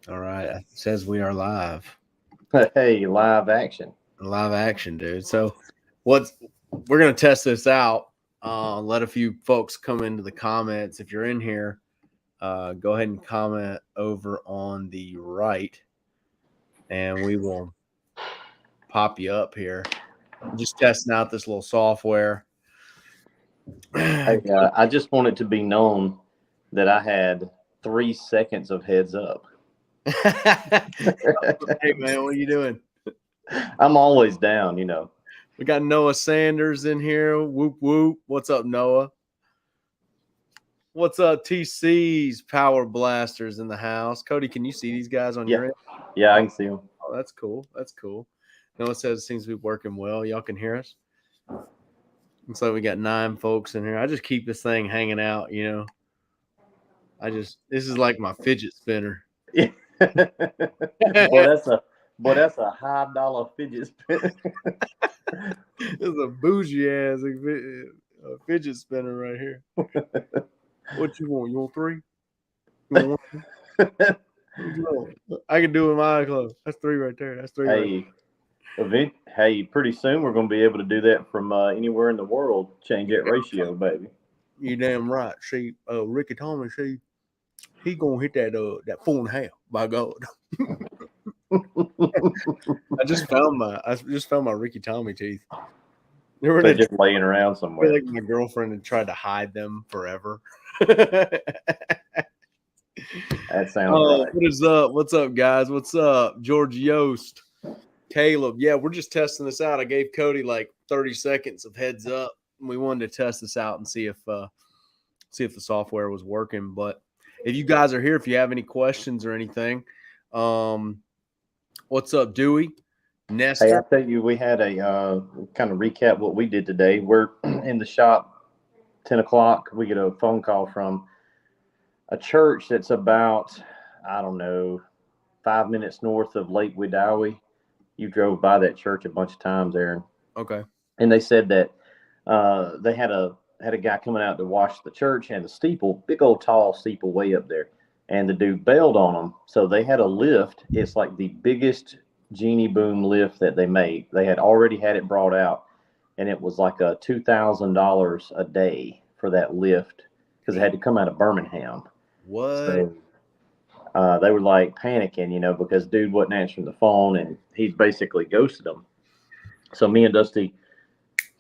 All right. It says we are live. Hey, live action. Live action, dude. So what's we're gonna test this out. Let a few folks come into the comments. If you're in here, go ahead and comment over on the right and we will pop you up here. Just testing out this little software. Hey, I just want it to be known that I had 3 seconds of heads up. Hey man, what are you doing? I'm always down. We got Noah Sanders in here. Whoop whoop. What's up, Noah? What's up, TC's Power Blasters in the house? Cody, can you see these guys on Yeah, your end? yeah, I can see them. Oh, that's cool. That's cool. Noah says it seems to be working well. Y'all can hear us. Looks like we got 9 folks in here. I just keep this thing hanging out, you know. This is like my fidget spinner. Yeah. boy, It's that's a high-dollar fidget spinner. a bougie ass fidget spinner right here. What you want? You want 3? You want 1? I can do it with my eyes closed. That's 3 right there. That's 3 right Hey, pretty soon we're going to be able to do that from anywhere in the world. Change that ratio, baby. there. You damn right. See, Ricky Thomas, he gonna hit that 4.5. By God. I just found my Ricky Tommy teeth. They were They're in a, just laying around I feel somewhere. like my girlfriend had tried to hide them forever. That sounds right. What is up? What's up, guys? What's up? George Yost, Caleb. Yeah, we're just testing this out. I gave Cody like 30 seconds of heads up. We wanted to test this out and see if the software was working. But if you guys are here, if you have any questions or anything, what's up, Dewey? Hey, Nestor. I tell you, we had a kind of recap what we did today. We're in the shop, 10 o'clock. We get a phone call from a church that's about, I don't know, 5 minutes north of Lake Wedowee. You drove by that church a bunch of times, Aaron. Okay. And they said that they had a guy coming out to wash the church and the steeple, big old tall steeple way up there. And the dude bailed on them. So they had a lift. It's like the biggest genie boom lift that they made. They had already had it brought out, and it was like a $2,000 a day for that lift because it had to come out of Birmingham. What? So they were like panicking, because dude wasn't answering the phone, and he basically ghosted them. So me and Dusty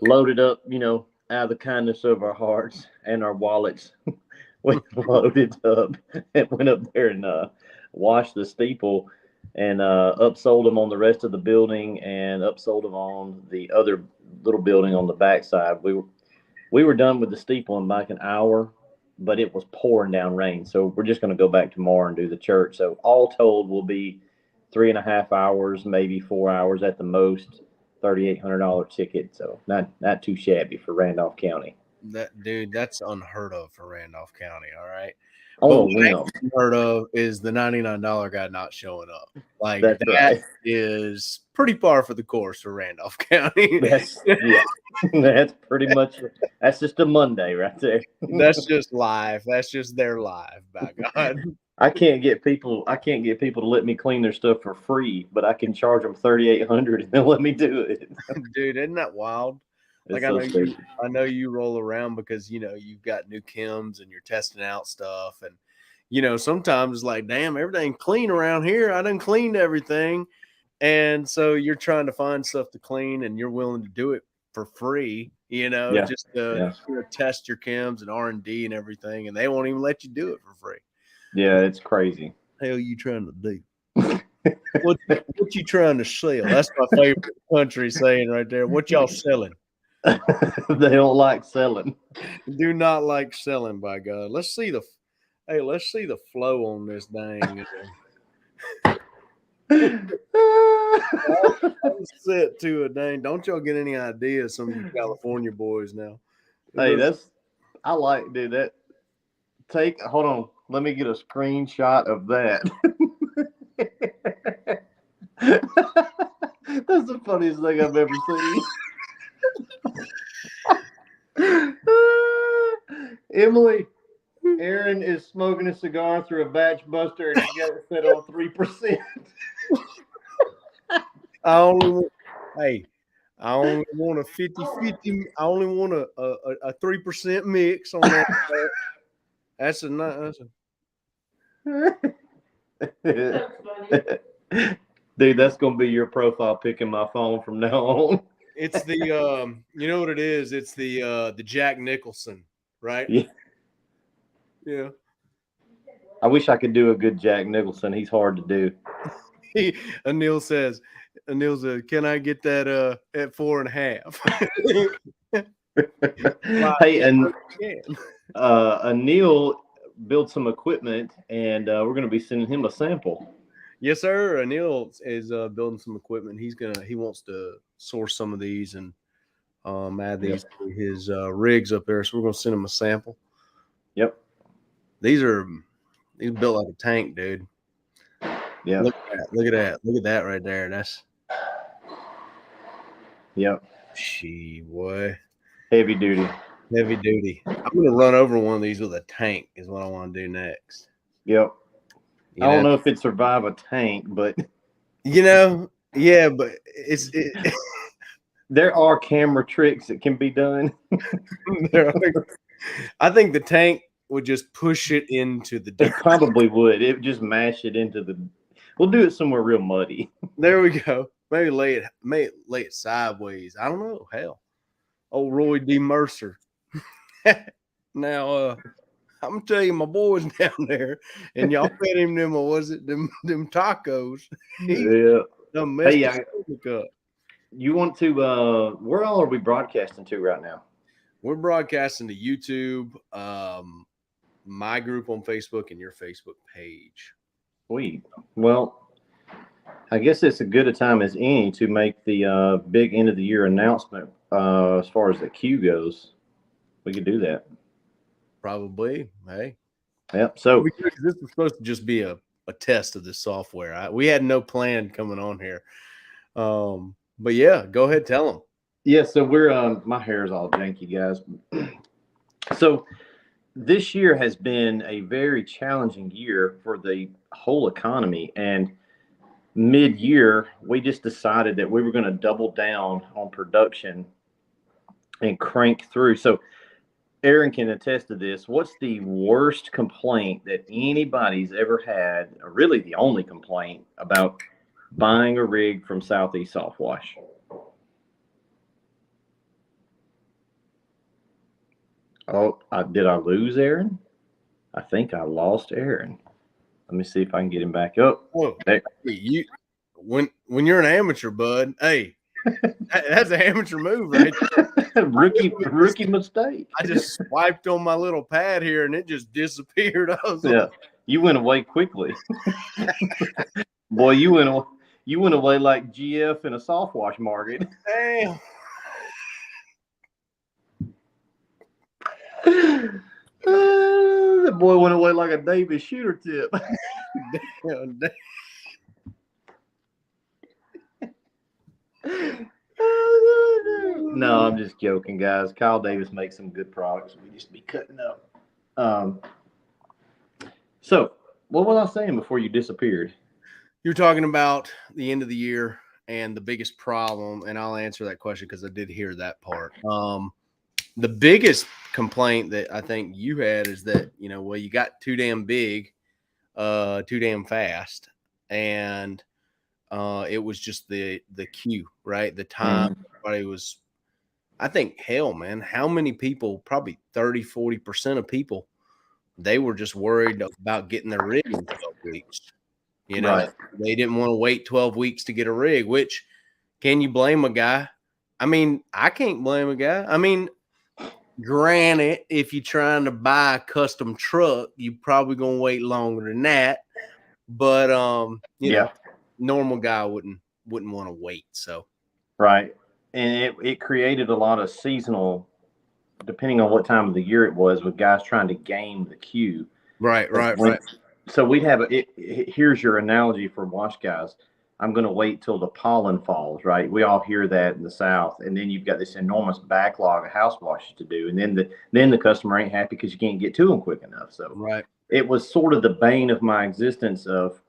loaded up, out of the kindness of our hearts and our wallets. We loaded up and went up there and washed the steeple and upsold them on the rest of the building and upsold them on the other little building on the backside. We were done with the steeple in like an hour, but it was pouring down rain. So we're just going to go back tomorrow and do the church. So all told, will be 3.5 hours, maybe 4 hours at the most. $3,800 ticket. So not too shabby for Randolph County. That's unheard of for Randolph County. All right. On But a what I whim. ain't heard of is the $99 guy not showing up. Like That's that right. is pretty par for the course for Randolph County. Yeah. That's pretty much. That's just a Monday right there. That's just live. That's just their live. By God, I can't get people to let me clean their stuff for free, but I can charge them 3,800 and they'll let me do it. dude, isn't that wild? Like It's so stupid. I know you roll around because you've got new chems and you're testing out stuff, and sometimes it's like, damn, everything clean around here. I done cleaned everything, and so you're trying to find stuff to clean, and you're willing to do it for free. Yeah, Just to yeah, test your chems and R&D and everything, and they won't even let you do it for free. yeah. It's crazy. Hell, you trying to do? What you trying to sell? That's my favorite country saying right there. What y'all selling? They don't like selling. Do not like selling, by God. Let's see the flow on this dang. Set to a dang. Don't y'all get any ideas, some of you California boys now. Hey, I like, dude. Hold on. Let me get a screenshot of that. That's the funniest thing I've ever seen. Emily, Aaron is smoking a cigar through a batch buster, and he's got it set on 3%. I only want a 50-50. I only want a 3% mix on that. That's Dude, that's gonna be your profile pic in my phone from now on. It's the you know what it is? It's the Jack Nicholson, right? Yeah. Yeah. I wish I could do a good Jack Nicholson. He's hard to do. Anil says, can I get that at 4.5? Hey, and Anil built some equipment, and we're going to be sending him a sample. Yes, sir. Anil is building some equipment. He wants to source some of these and add these to his rigs up there. So we're going to send him a sample. Yep. These built like a tank, dude. Yeah. Look at that right there. That's. Yep. Gee, boy. Heavy duty. I'm going to run over one of these with a tank is what I want to do next. Yep. I don't know if it'd survive a tank, but. Yeah, but there are camera tricks that can be done. I think the tank would just push it into the dirt. It probably would. It would just mash it into the. We'll do it somewhere real muddy. There we go. Maybe lay it sideways. I don't know. Hell, old Roy D. Mercer. Now, I'm gonna tell you, my boy's down there, and y'all fed him them tacos. Yeah. Hey, you want to? Where all are we broadcasting to right now? We're broadcasting to YouTube, my group on Facebook, and your Facebook page. Sweet. Well, I guess it's as good a time as any to make the big end of the year announcement as far as the queue goes. We could do that. Probably. Hey. Yep. So this was supposed to just be a test of this software. We had no plan coming on here. But yeah, go ahead, tell them. Yeah, so we're my hair is all janky, guys. So this year has been a very challenging year for the whole economy, and mid-year we just decided that we were going to double down on production and crank through. So Aaron can attest to this. What's the worst complaint that anybody's ever had, or really the only complaint about buying a rig from Southeast Soft Wash? Oh, did I lose Aaron? I think I lost Aaron. Let me see if I can get him back up. Whoa. When you're an amateur, bud, hey, that's an amateur move, right? rookie mistake. I just swiped on my little pad here and it just disappeared. You went away quickly. Boy, you went away like GF in a soft wash market. Damn. The boy went away like a Davis shooter tip. Damn. No, I'm just joking, guys. Kyle Davis makes some good products. We just be cutting up. So, what was I saying before you disappeared? You're talking about the end of the year and the biggest problem, and I'll answer that question because I did hear that part. The biggest complaint that I think you had is that, you got too damn big, too damn fast, and it was just the queue, right? The time everybody was, I think, hell, man, how many people, probably 30-40% of people, they were just worried about getting their rig in 12 weeks. Right. They didn't want to wait 12 weeks to get a rig, which, can you blame a guy? I mean, I can't blame a guy. I mean, granted, if you're trying to buy a custom truck, you probably going to wait longer than that. But, you know, normal guy wouldn't want to wait. So, right. And it created a lot of seasonal, depending on what time of the year it was, with guys trying to game the queue. Right. So we'd have here's your analogy for wash guys. I'm going to wait till the pollen falls, right? We all hear that in the South, and then you've got this enormous backlog of house washes to do, and then the customer ain't happy because you can't get to them quick enough. So Right. it was sort of the bane of my existence. Of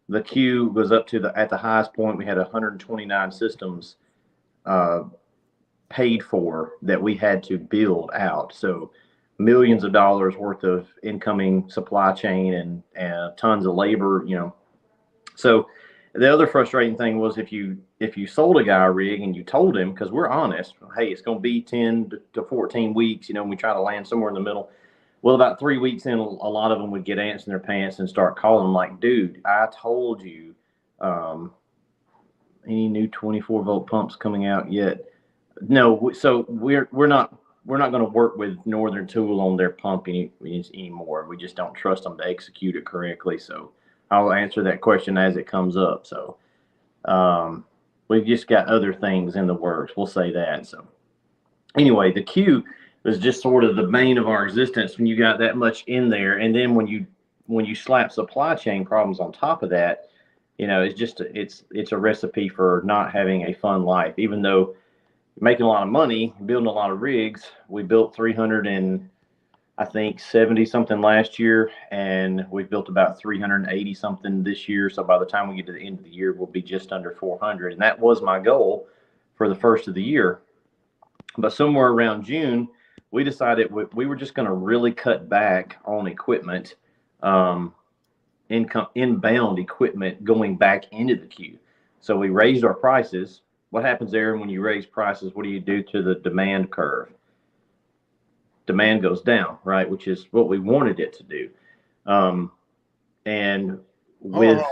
the queue was up to at the highest point, we had 129 systems paid for that we had to build out. So millions of dollars worth of incoming supply chain and tons of labor, So the other frustrating thing was if you sold a guy a rig and you told him, because we're honest, hey, it's going to be 10 to 14 weeks, and we try to land somewhere in the middle. Well, about 3 weeks in, a lot of them would get ants in their pants and start calling like, dude, I told you, any new 24-volt pumps coming out yet? No, so we're not going to work with Northern Tool on their pump anymore. We just don't trust them to execute it correctly. So I'll answer that question as it comes up. So we've just got other things in the works. We'll say that. So anyway, the queue was just sort of the bane of our existence when you got that much in there, and then when you slap supply chain problems on top of that, it's a recipe for not having a fun life. Even though making a lot of money, building a lot of rigs. We built 300 and I think 70 something last year, and we've built about 380 something this year. So by the time we get to the end of the year, we'll be just under 400. And that was my goal for the first of the year. But somewhere around June, we decided we were just going to really cut back on equipment, inbound equipment going back into the queue. So we raised our prices. What happens there when you raise prices? What do you do to the demand curve? Demand goes down, right? Which is what we wanted it to do. And with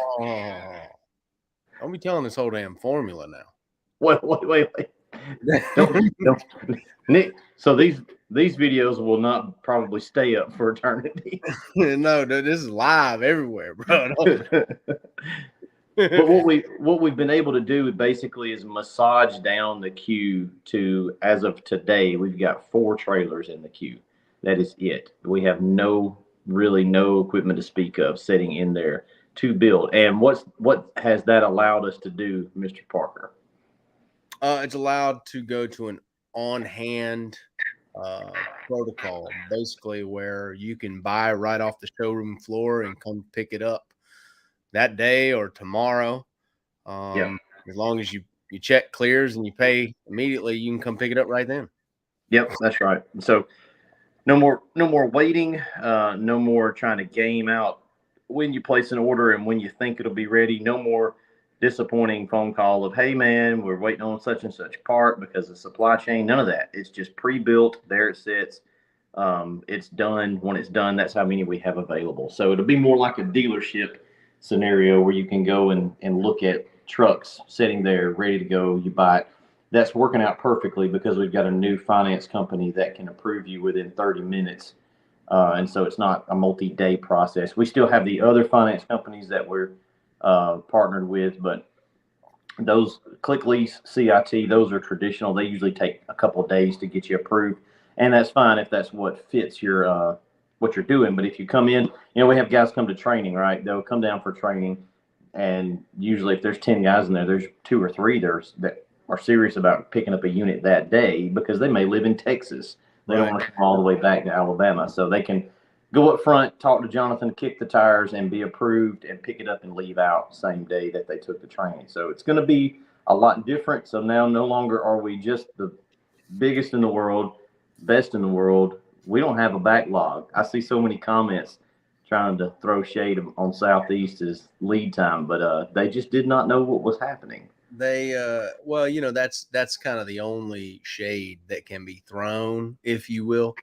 don't be telling this whole damn formula now. Wait. Don't. Nick, so these videos will not probably stay up for eternity. No, dude, this is live everywhere, bro. But what we've been able to do basically is massage down the queue to, as of today, we've got 4 trailers in the queue. That is it. We have really no equipment to speak of sitting in there to build. And what has that allowed us to do, Mr. Parker? It's allowed to go to an on-hand protocol, basically, where you can buy right off the showroom floor and come pick it up that day or tomorrow. As long as you check clears and you pay immediately, you can come pick it up right then. Yep, that's right. So no more waiting, no more trying to game out when you place an order and when you think it'll be ready. No more disappointing phone call of, hey man, we're waiting on such and such part because of supply chain. None of that. It's just pre-built. There it sits. It's done. When it's done, that's how many we have available. So it'll be more like a dealership scenario where you can go and look at trucks sitting there ready to go. You buy it. That's working out perfectly because we've got a new finance company that can approve you within 30 minutes. And so it's not a multi-day process. We still have the other finance companies that we're partnered with, but those ClickLease, CIT, those are traditional. They usually take a couple of days to get you approved, and that's fine if that's what fits your what you're doing. But if you come in, we have guys come to training, right? They'll come down for training, and usually if there's 10 guys in there, there's 2 or 3 that are serious about picking up a unit that day because they may live in Texas. They don't want to come all the way back to Alabama, so they can go up front, talk to Jonathan, kick the tires, and be approved and pick it up and leave out same day that they took the training. So it's going to be a lot different. So now no longer are we just the biggest in the world, best in the world. We don't have a backlog. I see so many comments trying to throw shade on Southeast's lead time, but they just did not know what was happening. They that's kind of the only shade that can be thrown, if you will.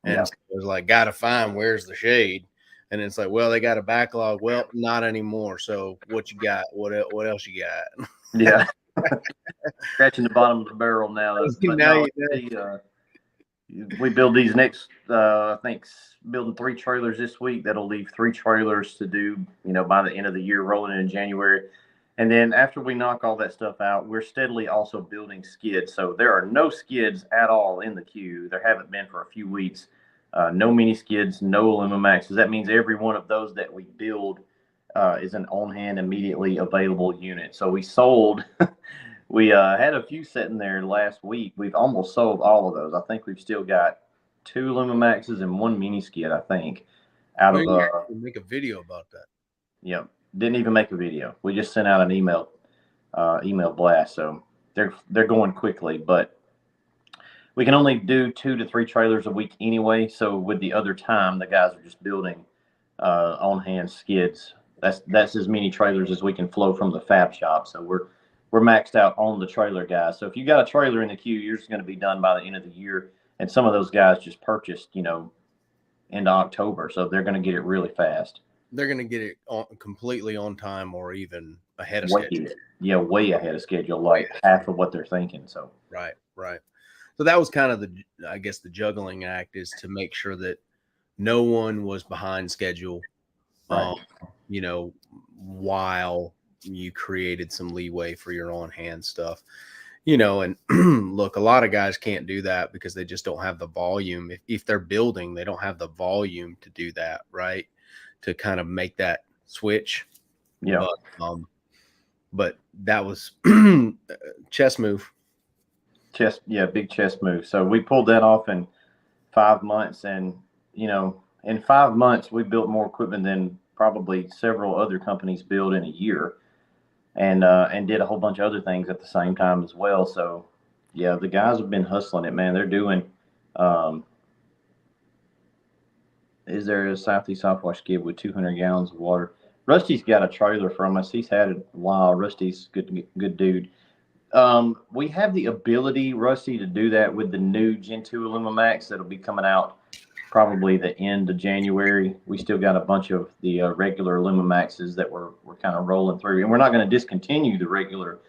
And so it's like, gotta find where's the shade. And it's like, well, they got a backlog. Well, not anymore. So what you got? What else you got? Yeah. Scratching the bottom of the barrel now. We build these next, I think, building 3 trailers this week. That'll leave 3 trailers to do, by the end of the year, rolling in January. And then after we knock all that stuff out, we're steadily also building skids. So there are no skids at all in the queue. There haven't been for a few weeks. No mini skids, no Alumimaxes. That means every one of those that we build is an on-hand immediately available unit. So we sold. We had a few sitting there last week. We've almost sold all of those. I think we've still got 2 Lumimaxes and 1 mini skid, I think, out Well, of you can make a video about that. yeah, didn't even make a video. We just sent out an email blast. So they're going quickly, but we can only do 2 to 3 trailers a week anyway. So with the other time, the guys are just building on-hand skids. That's as many trailers as we can flow from the fab shop. So we're maxed out on the trailer guys. So if you got a trailer in the queue, yours is going to be done by the end of the year. And some of those guys just purchased, into October, so they're going to get it really fast. They're going to get it completely on time or even ahead of way, schedule. Yeah, way ahead of schedule, like half of what they're thinking. So right. So that was kind of the juggling act, is to make sure that no one was behind schedule. Right. While you created some leeway for your on-hand stuff, and look, a lot of guys can't do that because they just don't have the volume. If they're building, they don't have the volume to do that, right? To kind of make that switch. Yeah. But that was chess move. Big chess move. So we pulled that off in 5 months, and in 5 months we built more equipment than probably several other companies build in a year, and did a whole bunch of other things at the same time as well. So yeah, the guys have been hustling it, man. They're doing. Is there a Southeast Softwash skid with 200 gallons of water? Rusty's got a trailer from us. He's had it a while. Rusty's good dude. We have the ability, Rusty, to do that with the new Gen 2 Illumimax that'll be coming out probably the end of January. We still got a bunch of the regular Illumimaxes that we're kind of rolling through. And we're not going to discontinue the regular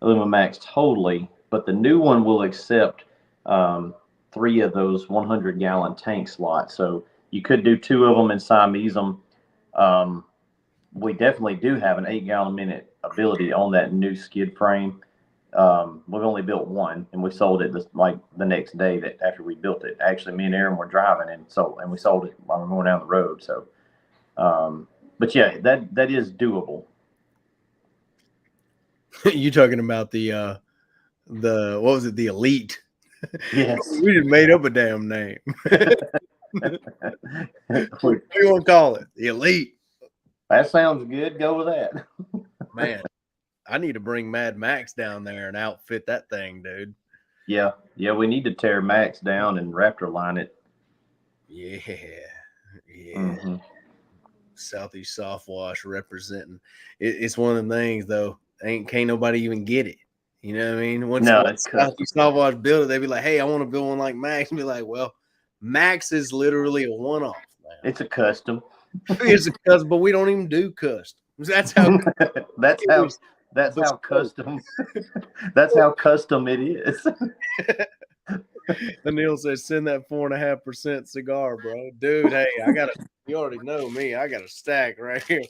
Illumimax totally, but the new one will accept 3 of those 100-gallon tank slots. So you could do 2 of them and Siamese them. We definitely do have an 8-gallon minute ability on that new skid frame. We've only built one, and we sold it the next day that after we built it. Actually, me and Aaron were driving, and we sold it while we were going down the road. So, but yeah, that is doable. You talking about the what was it? The Elite? Yes. We just made up a damn name. What do you want to call it? The Elite. That sounds good. Go with that. Man, I need to bring Mad Max down there and outfit that thing, dude. Yeah, we need to tear Max down and Raptor line it. Yeah. Mm-hmm. Southeast Softwash representing. It's one of them things, though. Can't nobody even get it. You know what I mean? Once Southeast Softwash build it, they be like, "Hey, I want to build one like Max." And be like, "Well, Max is literally a one-off. Man. It's a custom. It's a custom, but we don't even do custom. That's how. That's how custom. That's how custom it is." Anil says, "Send that 4.5% cigar, bro." Dude, hey, you already know me. I got a stack right here.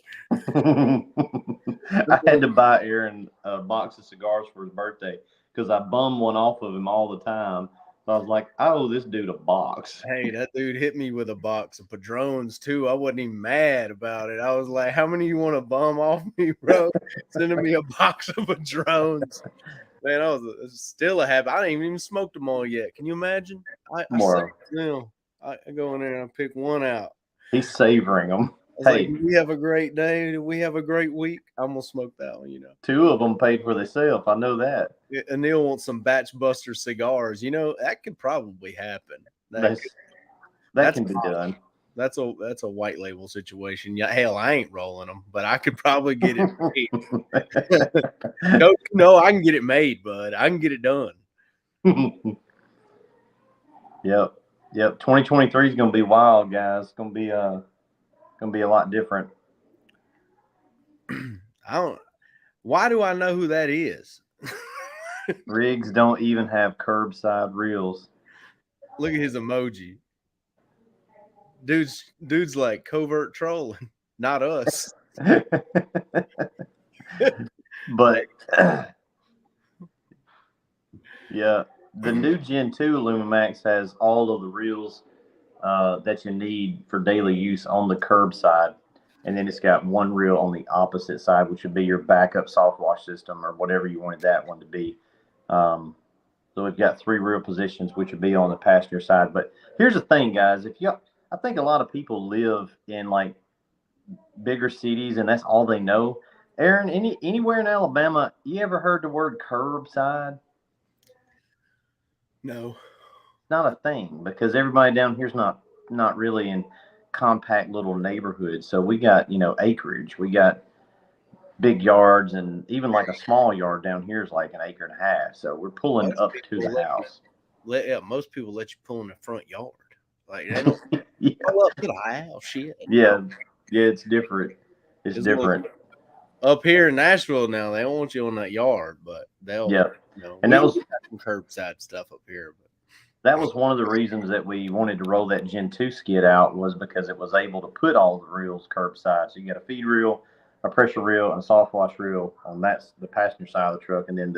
I had to buy Aaron a box of cigars for his birthday because I bum one off of him all the time. So I was like, I owe this dude a box. Hey, that dude hit me with a box of Padrones too. I wasn't even mad about it. I was like, "How many you want to bum off me, bro?" Sending me a box of Padrones. Man, I was still a habit. I ain't even smoked them all yet. Can you imagine? I go in there and I pick one out. He's savoring them. Like, we have a great day. We have a great week. I'm gonna smoke that one. 2 of them paid for themselves. I know that. Anil wants some Batch Buster cigars. That could probably happen. That can be done. That's a white label situation. Yeah, hell, I ain't rolling them, but I could probably get it made. No, I can get it made, bud. I can get it done. Yep. 2023 is gonna be wild, guys. It's gonna be a lot different. Why do I know who that is? Rigs don't even have curbside reels. Look at his emoji. Dude's like covert trolling, not us. But yeah, the new Gen 2 Illumimax has all of the reels that you need for daily use on the curbside. and then it's got one reel on the opposite side, which would be your backup soft wash system or whatever you wanted that one to be. So we've got 3 reel positions, which would be on the passenger side. But here's the thing, guys. I think a lot of people live in like bigger cities, and that's all they know. Aaron, anywhere in Alabama, you ever heard the word curbside? No. Not a thing, because everybody down here's not really in compact little neighborhoods. So we got, acreage. We got big yards, and even like a small yard down here is like an acre and a half. So we're pulling Most up to people the house. Most people let you pull in the front yard. Like they don't Yeah. pull up to the house. Shit. Yeah. Yeah, it's different. It's It's different. up here in Nashville now, they don't want you on that yard, but they'll, Yeah. And we that was got some curbside stuff up here. But that was one of the reasons that we wanted to roll that Gen 2 skid out, was because it was able to put all the reels curbside. So you got a feed reel, a pressure reel, and a soft wash reel on that's the passenger side of the truck, and then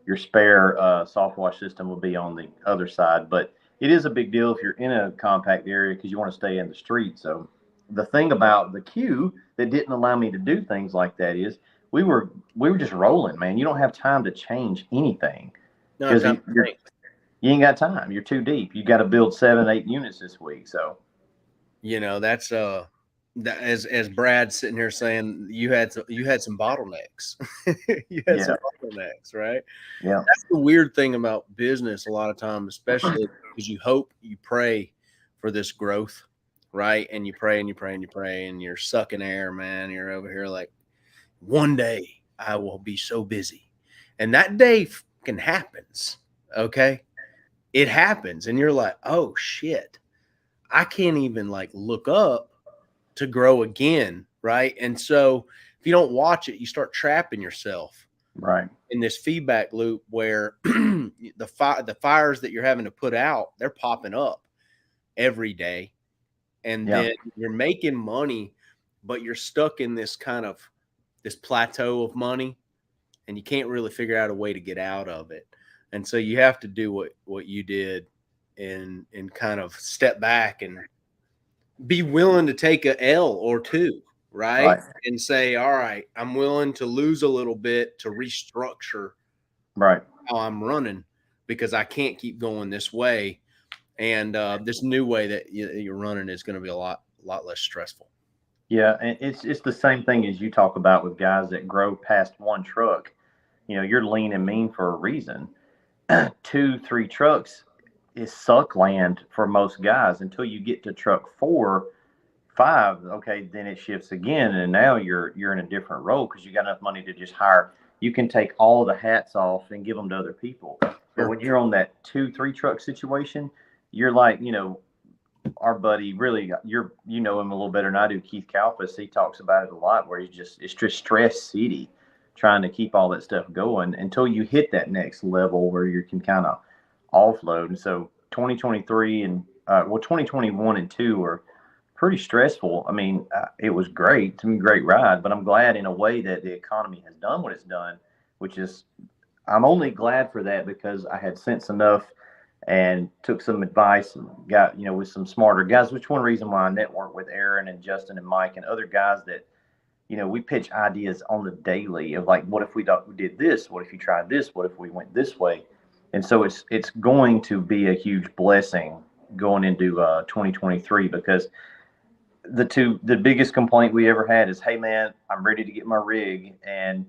your spare soft wash system will be on the other side. But it is a big deal if you're in a compact area because you want to stay in the street. So the thing about the Q that didn't allow me to do things like that is we were just rolling, man. You don't have time to change anything no, because you ain't got time. You're too deep. You got to build 7, 8 units this week. So, that's that, as Brad's sitting here saying, you had some bottlenecks. You had some bottlenecks, right? Yeah. That's the weird thing about business a lot of times, especially because you hope, you pray for this growth, right? And you pray and you pray and you pray, and you're sucking air, man. You're over here like, one day I will be so busy, and that day fucking happens. Okay, it happens, and you're like, oh shit, I can't even like look up to grow again, right? And so if you don't watch it, you start trapping yourself right in this feedback loop where the fires that you're having to put out, they're popping up every day, and then you're making money, but you're stuck in this kind of this plateau of money, and you can't really figure out a way to get out of it. And so you have to do what you did and kind of step back and be willing to take a L or two, right? And say, all right, I'm willing to lose a little bit to restructure how I'm running, because I can't keep going this way. And this new way that you're running is going to be a lot less stressful. Yeah, and it's the same thing as you talk about with guys that grow past one truck. You're lean and mean for a reason. 2, 3 trucks is suck land for most guys until you get to truck 4, 5. Okay, then it shifts again, and now you're in a different role because you got enough money to just hire. You can take all the hats off and give them to other people. But when you're on that 2, 3 truck situation, you're like, our buddy, really, you know him a little better than I do, Keith Kalfas. He talks about it a lot, where it's just stress city, trying to keep all that stuff going until you hit that next level where you can kind of offload. And so 2023 and 2021 and 2 are pretty stressful. I mean, it was great. It's been a great ride, but I'm glad in a way that the economy has done what it's done, which is, I'm only glad for that because I had sense enough and took some advice and got, with some smarter guys, which one reason why I network with Aaron and Justin and Mike and other guys that, we pitch ideas on the daily of like, what if we did this? What if you tried this? What if we went this way? And so it's going to be a huge blessing going into 2023, because the biggest complaint we ever had is, hey man, I'm ready to get my rig, and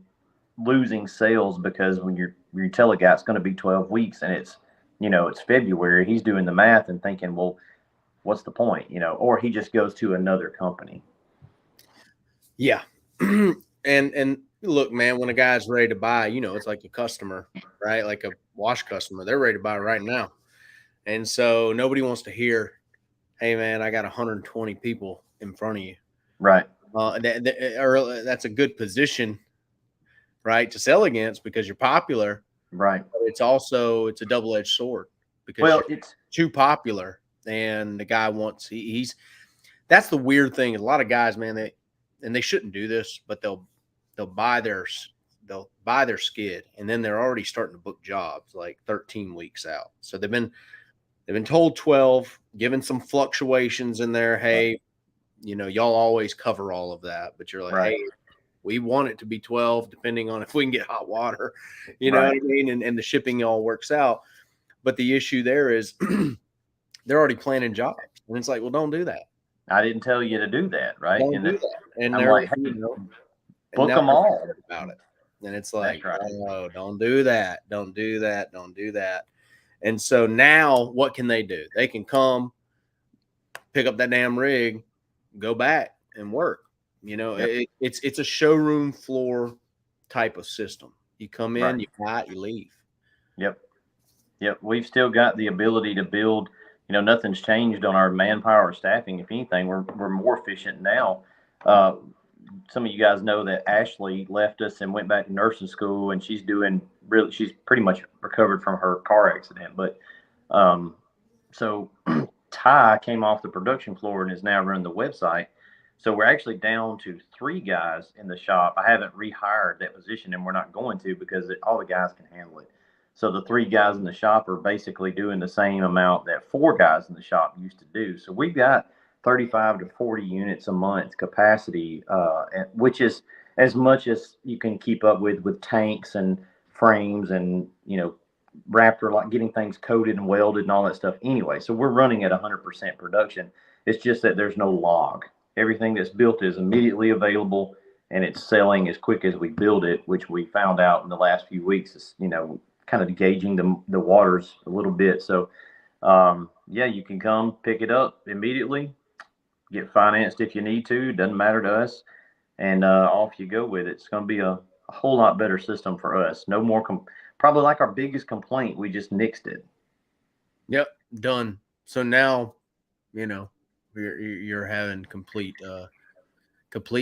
losing sales because when you tell a guy it's going to be 12 weeks and it's February, he's doing the math and thinking, well, what's the point? Or he just goes to another company. Yeah. And look, man, when a guy's ready to buy, it's like a customer, right? Like a wash customer, they're ready to buy right now. And so nobody wants to hear, hey man, I got 120 people in front of you. Right. That's a good position, right, to sell against because you're popular. Right. But it's a double-edged sword because it's too popular, and the guy wants that's the weird thing. A lot of guys, man, they shouldn't do this, but they'll buy their skid, and then they're already starting to book jobs like 13 weeks out. So they've been told 12, given some fluctuations in there. Hey, y'all always cover all of that, but you're like, Right. hey, we want it to be 12, depending on if we can get hot water, you know Right. what I mean? And the shipping all works out. But the issue there is they're already planning jobs. And it's like, well, don't do that. I didn't tell you to do that, right? Don't And do that. And I'm they're, like, hey, and book now them they're all. upset about it. And it's That's like, right. oh, don't do that. Don't do that. Don't do that. And so now what can they do? They can come, pick up that damn rig, go back and work. Yep. It's a showroom floor type of system. You come in, Right. you buy it, you leave. Yep. Yep. We've still got the ability to build. Nothing's changed on our manpower or staffing. If anything, we're more efficient now. Some of you guys know that Ashley left us and went back to nursing school, and she's pretty much recovered from her car accident. But so Ty came off the production floor and is now running the website. So we're actually down to 3 guys in the shop. I haven't rehired that position, and we're not going to because all the guys can handle it. So the 3 guys in the shop are basically doing the same amount that 4 guys in the shop used to do. So we've got 35 to 40 units a month capacity, which is as much as you can keep up with tanks and frames and Raptor, like getting things coated and welded and all that stuff anyway. So we're running at 100% production. It's just that there's no log. Everything that's built is immediately available, and it's selling as quick as we build it, which we found out in the last few weeks is, kind of gauging the waters a little bit. So, yeah, you can come pick it up immediately, get financed if you need to. Doesn't matter to us. And off you go with it. It's going to be a whole lot better system for us. No more, probably like our biggest complaint. We just nixed it. Yep, done. So now, you're having complete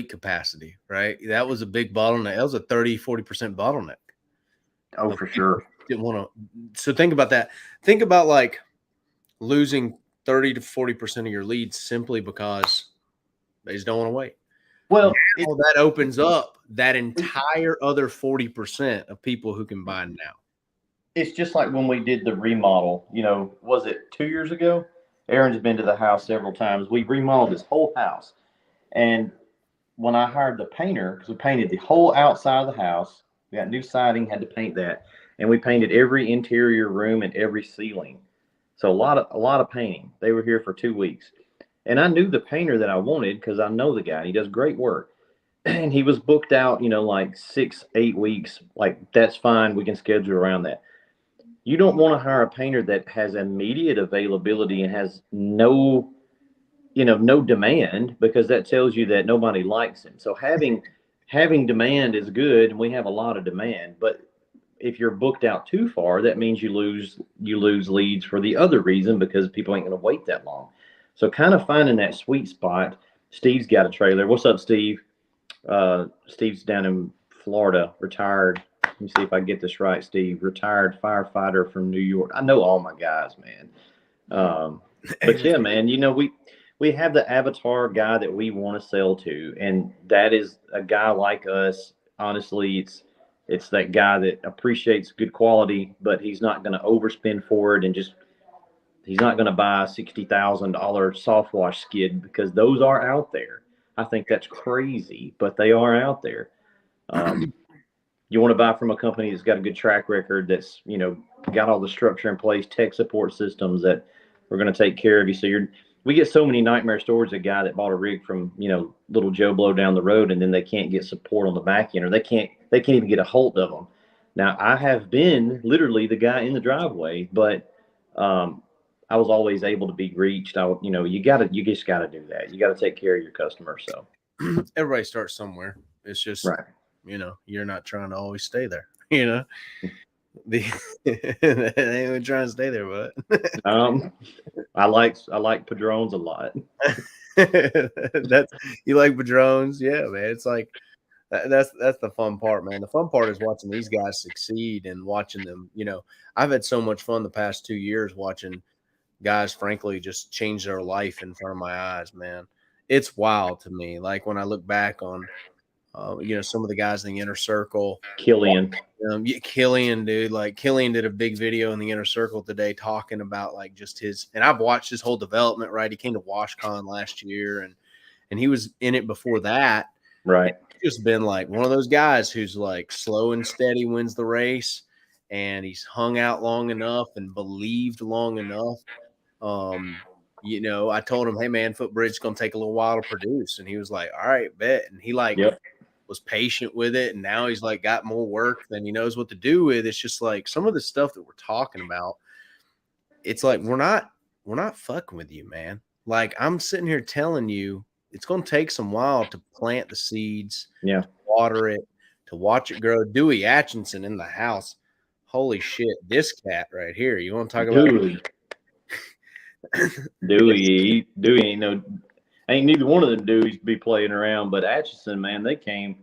capacity, right? That was a big bottleneck. That was a 30-40% bottleneck. Oh, for sure. Didn't want to. So think about that. Think about like losing 30 to 40% of your leads simply because they just don't want to wait. Well, now that opens up that entire other 40% of people who can buy now. It's just like when we did the remodel, was it 2 years ago? Aaron's been to the house several times. We remodeled this whole house. And when I hired the painter, because we painted the whole outside of the house, we got new siding, had to paint that. And we painted every interior room and every ceiling. So a lot of painting. They were here for 2 weeks. And I knew the painter that I wanted because I know the guy. He does great work. And he was booked out, like 6-8 weeks. Like, that's fine. We can schedule around that. You don't want to hire a painter that has immediate availability and has no demand, because that tells you that nobody likes him. So having demand is good, and we have a lot of demand. But if you're booked out too far, that means you lose leads for the other reason, because people ain't going to wait that long. So kind of finding that sweet spot. Steve's got a trailer. What's up, Steve? Steve's down in Florida, retired. Let me see if I get this right, Steve. Retired firefighter from New York. I know all my guys, man. But yeah, man, we have the avatar guy that we want to sell to, and that is a guy like us. Honestly, it's that guy that appreciates good quality, but he's not going to overspend for it, and he's not going to buy a $60,000 soft wash skid, because those are out there. I think that's crazy, but they are out there. You want to buy from a company that's got a good track record, that's got all the structure in place, tech support systems that are going to take care of you. So we get so many nightmare stories of a guy that bought a rig from little Joe Blow down the road, and then they can't get support on the back end, or they can't even get a hold of them. Now, I have been literally the guy in the driveway, but I was always able to be reached. You just got to do that. You got to take care of your customers. So everybody starts somewhere. It's just right. You're not trying to always stay there. They ain't trying to stay there, but I like Padrones a lot. You like Padrones, yeah, man. It's like that's the fun part, man. The fun part is watching these guys succeed and watching them. I've had so much fun the past 2 years watching guys, frankly, just change their life in front of my eyes, man. It's wild to me. Like when I look back on some of the guys in the inner circle. Killian, dude. Like Killian did a big video in the inner circle today talking about like just and I've watched his whole development, right? He came to WashCon last year, and he was in it before that. Right. He's just been like one of those guys who's like slow and steady wins the race, and he's hung out long enough and believed long enough. I told him, hey man, Footbridge is going to take a little while to produce. And he was like, all right, bet. And he like was patient with it. And now he's like got more work than he knows what to do with. It's just like some of the stuff that we're talking about. It's like, we're not fucking with you, man. Like I'm sitting here telling you, it's going to take some while to plant the seeds, to water it, to watch it grow. Dewey Atchison in the house. Holy shit. This cat right here. You want to talk about Dewey ain't neither one of them Deweys be playing around, but Atchison, man, they came,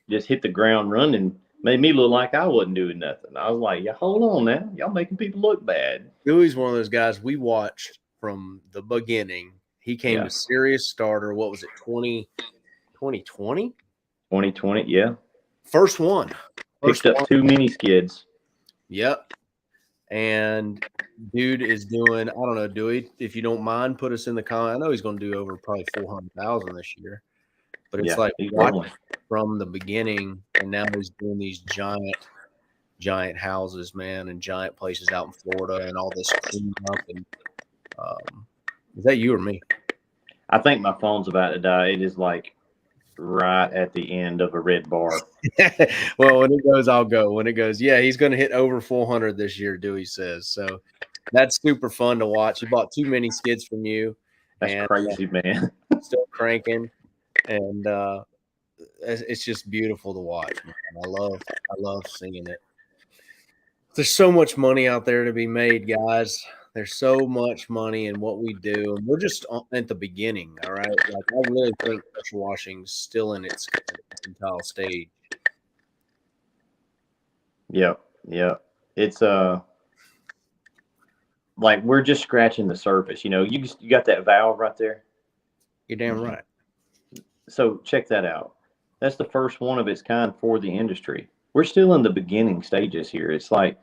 just hit the ground running, made me look like I wasn't doing nothing. I was like, yeah, hold on now, y'all making people look bad. Dewey's one of those guys we watched from the beginning. He came to serious starter. What was it, 2020? 2020, yeah. First one. Picked up 2 mini skids. Yep. And dude is doing, I don't know, Dewey, if you don't mind, put us in the comment. I know he's going to do over probably 400,000 this year. But it's like watching from the beginning, and now he's doing these giant houses, man, and giant places out in Florida and all this cleanup. And is that you or me? I think my phone's about to die. It is like right at the end of a red bar. Well, when it goes, I'll go. When it goes, yeah, he's going to hit over 400 this year, Dewey says. So that's super fun to watch. He bought 2 mini skids from you. That's crazy, man. Still cranking. And it's just beautiful to watch, man. I love seeing it. There's so much money out there to be made, guys. There's so much money in what we do, and we're just at the beginning. All right, like I really think pressure washing's still in its infantile stage. Yeah. It's like we're just scratching the surface. You got that valve right there. You're damn right. So check that out. That's the first one of its kind for the industry. We're still in the beginning stages here. It's like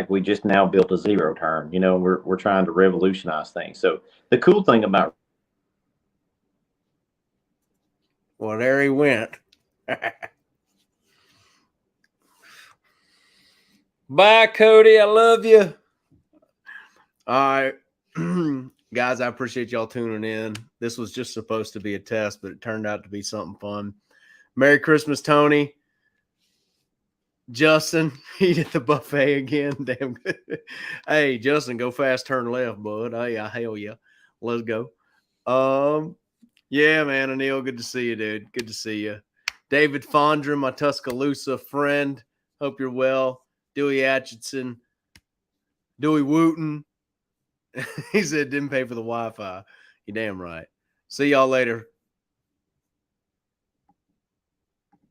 we just now built a zero turn. We're trying to revolutionize things. So the cool thing about there he went. Bye, Cody. I love you. All right. Guys, I appreciate y'all tuning in. This was just supposed to be a test, but it turned out to be something fun. Merry Christmas, Tony. Justin, eat at the buffet again. Damn good. Hey, Justin, go fast, turn left, bud. Hey, hell yeah. Let's go. Yeah, man, Anil, good to see you, dude. Good to see you. David Fondra, my Tuscaloosa friend. Hope you're well. Dewey Atchison. Dewey Wooten. He said didn't pay for the Wi-Fi. You're damn right. See y'all later.